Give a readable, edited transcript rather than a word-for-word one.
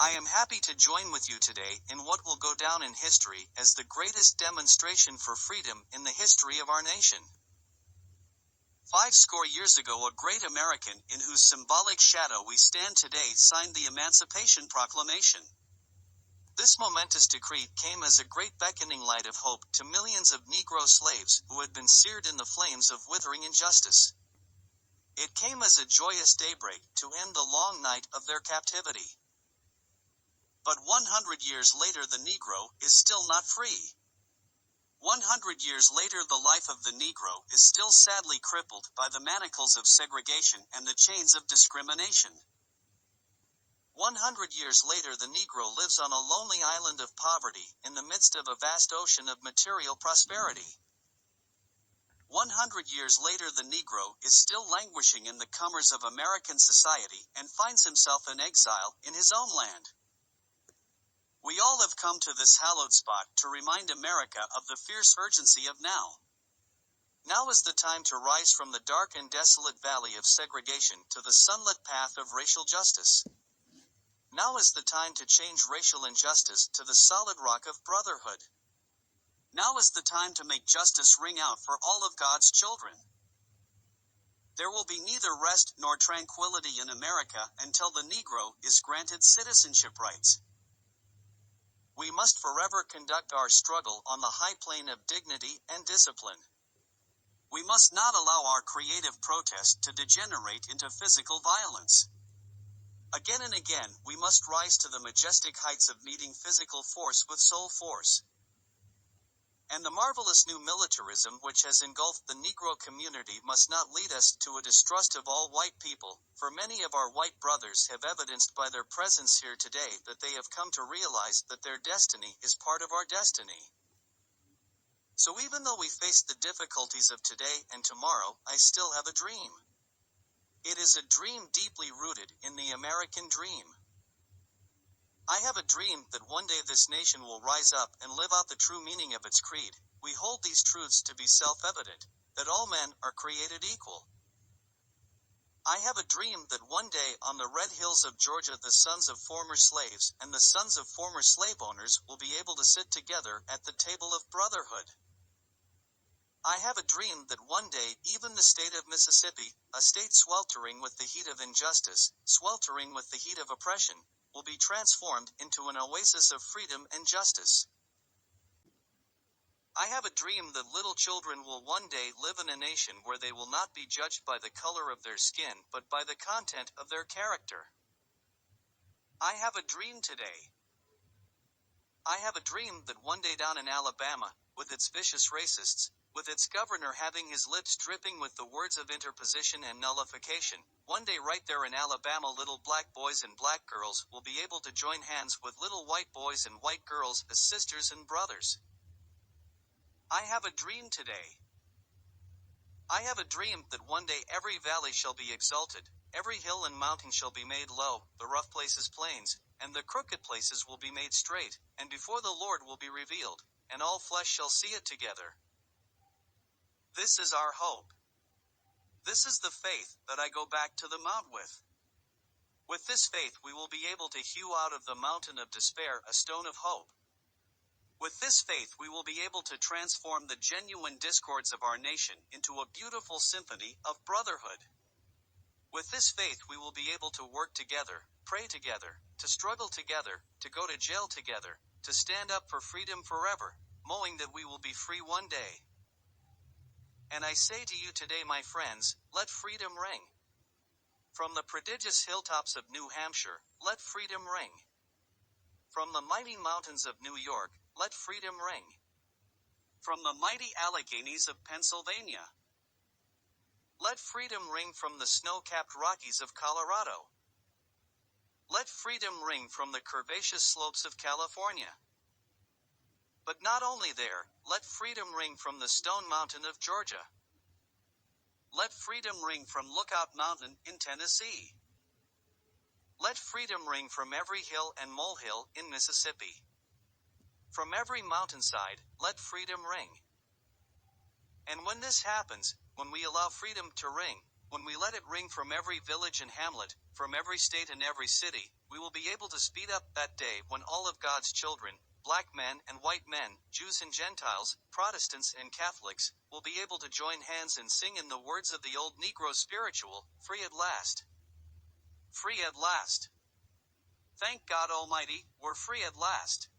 I am happy to join with you today in what will go down in history as the greatest demonstration for freedom in the history of our nation. 50 years ago, a great American in whose symbolic shadow we stand today signed the Emancipation Proclamation. This momentous decree came as a great beckoning light of hope to millions of Negro slaves who had been seared in the flames of withering injustice. It came as a joyous daybreak to end the long night of their captivity. But 100 years later, the Negro is still not free. 100 years later, the life of the Negro is still sadly crippled by the manacles of segregation and the chains of discrimination. 100 years later, the Negro lives on a lonely island of poverty in the midst of a vast ocean of material prosperity. 100 years later, the Negro is still languishing in the comers of American society and finds himself in exile in his own land. We all have come to this hallowed spot to remind America of the fierce urgency of now. Now is the time to rise from the dark and desolate valley of segregation to the sunlit path of racial justice. Now is the time to change racial injustice to the solid rock of brotherhood. Now is the time to make justice ring out for all of God's children. There will be neither rest nor tranquility in America until the Negro is granted citizenship rights. We must forever conduct our struggle on the high plane of dignity and discipline. We must not allow our creative protest to degenerate into physical violence. Again and again, we must rise to the majestic heights of meeting physical force with soul force. And the marvelous new militarism which has engulfed the Negro community must not lead us to a distrust of all white people, for many of our white brothers have evidenced by their presence here today that they have come to realize that their destiny is part of our destiny. So even though we face the difficulties of today and tomorrow, I still have a dream. It is a dream deeply rooted in the American dream. I have a dream that one day this nation will rise up and live out the true meaning of its creed. We hold these truths to be self-evident, that all men are created equal. I have a dream that one day on the red hills of Georgia the sons of former slaves and the sons of former slave owners will be able to sit together at the table of brotherhood. I have a dream that one day even the state of Mississippi, a state sweltering with the heat of injustice, sweltering with the heat of oppression, will be transformed into an oasis of freedom and justice. I have a dream that little children will one day live in a nation where they will not be judged by the color of their skin but by the content of their character. I have a dream today. I have a dream that one day down in Alabama, with its vicious racists, with its governor having his lips dripping with the words of interposition and nullification, one day right there in Alabama little black boys and black girls will be able to join hands with little white boys and white girls as sisters and brothers. I have a dream today. I have a dream that one day every valley shall be exalted, every hill and mountain shall be made low, the rough places plains, and the crooked places will be made straight, and before the Lord will be revealed, and all flesh shall see it together. This is our hope. This is the faith that I go back to the mount with. With this faith we will be able to hew out of the mountain of despair a stone of hope. With this faith we will be able to transform the genuine discords of our nation into a beautiful symphony of brotherhood. With this faith we will be able to work together, pray together, to struggle together, to go to jail together, to stand up for freedom forever, knowing that we will be free one day. And I say to you today, my friends, let freedom ring. From the prodigious hilltops of New Hampshire, let freedom ring. From the mighty mountains of New York, let freedom ring. From the mighty Alleghenies of Pennsylvania, let freedom ring from the snow-capped Rockies of Colorado. Let freedom ring from the curvaceous slopes of California. But not only there, let freedom ring from the Stone Mountain of Georgia. Let freedom ring from Lookout Mountain in Tennessee. Let freedom ring from every hill and molehill in Mississippi. From every mountainside, let freedom ring. And when this happens, when we allow freedom to ring, when we let it ring from every village and hamlet, from every state and every city, We will be able to speed up that day when all of God's children, black men and white men, Jews and Gentiles, Protestants and Catholics, will be able to join hands and sing in the words of the old Negro spiritual, free at last. Free at last. Thank God Almighty, we're free at last.